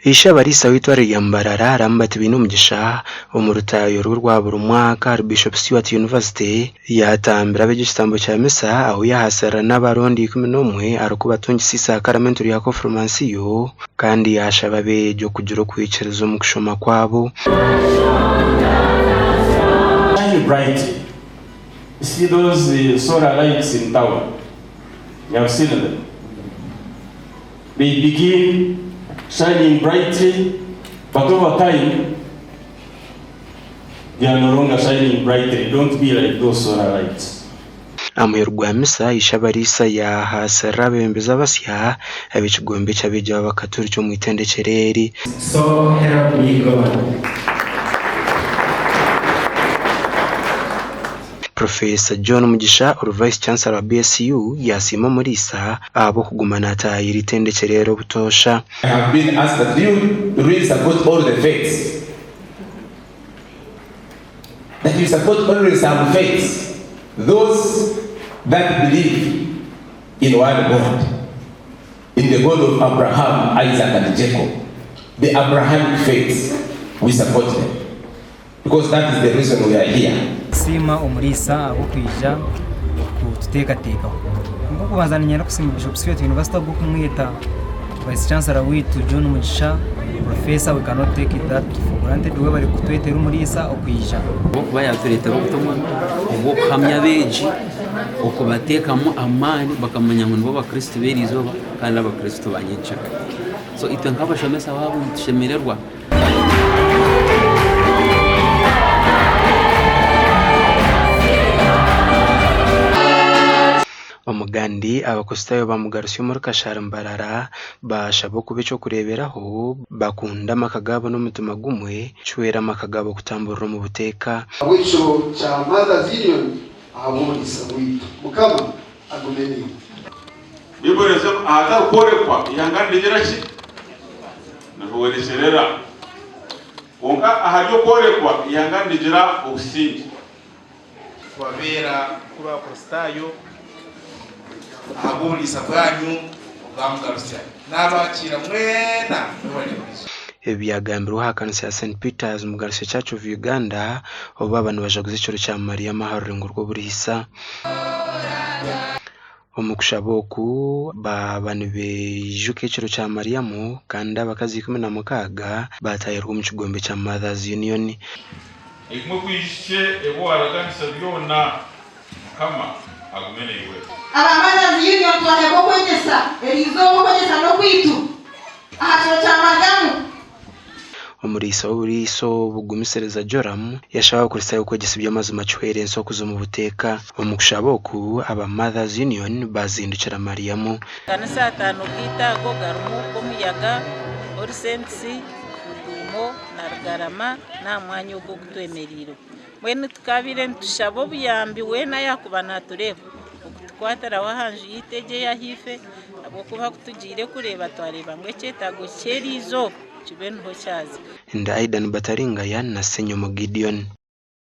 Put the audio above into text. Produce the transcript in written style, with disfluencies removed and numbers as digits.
Isha barisa witwa Riyambarara rambati bintu mugisha umurutayo rwa buri mwaka Bishop Stewart University yatambira begistambo cya misa aho yahasara n'abarundi 11 arukubatungisa isakaramentu ya conference yo kandi yashaba bejo kujuro kwicirizo mu kushoma kwabo. Bright. See those solar lights in town. You have seen them. They begin shining brightly, but over time, they are no longer shining brightly. Don't be like those solar lights. Amuyurwa misa ishabarisa ya hasara bembeza basya abicigombe cyabijya bakaturi cyo mwitendekereri. So help me God. Professor John Mugisha Vice Chancellor wa BSU yasima Murisa abo kugumana atayiri tendekerero butosha. I have been asked that you really support all the faiths. That you support only some faiths. Those that believe in one God. In the God of Abraham, Isaac and Jacob. The Abrahamic faiths, we support them. Because that is the reason we are here. Sima umurisa abo kwija kututekateka ngo kubazaninya no kusimba Bishop Stewart University bwo kumwita Vice Chancellor witu John Mugisha Professor, we cannot take it that for granted. We bari kutwetera umurisa okwija kuba yatureta gutomwa ubwo kuhamya beji okubatekamo amani bakamanya ngo nibo bakristo berizoba kandi abakristo banyica. So itwe nk'abashomesa babo tushemererwa. Omugandi abakostayo bamugarusiyo muri Kasharambarara bashabo kubecho kureberaho bakunda makagabo n'umutima gumwe cywera makagabo kutambura mu buteka abwicho cha Mother Zion aburi sawitu mukama agumeni biboreze atakorekwa ihangandi girashi nahowereserera onka ahajyo korekwa ihangandi gira ubusingi kwabera kuri apostayo abulisa bwanyu bamugarusya nabakira mwena n'ubalemezo. Ebyagambirwa hakanisa ya St Peter's Mugarusya Church of Uganda oba abantu bajaguze cyoro cya Maria Maharengo rwo burihisa omukushaboku babanu bejuke cyoro cya Mariamu kandi abakazi 16 batayirwa mu kigombe cya Mothers Union. Ikimo kwishe ebo araganisa byona kama agumenewe Abamaza Union twahebo kwegesa erizo kwegesa no kwitu ahacyo cya Mariamu. Umurisa w'uburiso bugumisereza Joram yashaka kurisayo kwegesa ibyamazi macwere nsoko zo mu buteka omukushaboku aba Mothers Union bazindukira Mariamu kanisa 5 kitago garumu komuyaga orisensi udumo na Rugarama na mwanya ugo kutwemeriro mwene tukabire ntushabo buyambiwe na yakubana tureba kwatara wahanje yitege yahife abo kuba kutugire kureba twareba mwe cyetago cyerizo kibeno cyazi Ndaidan Bataringa ya na Senyo Gideon.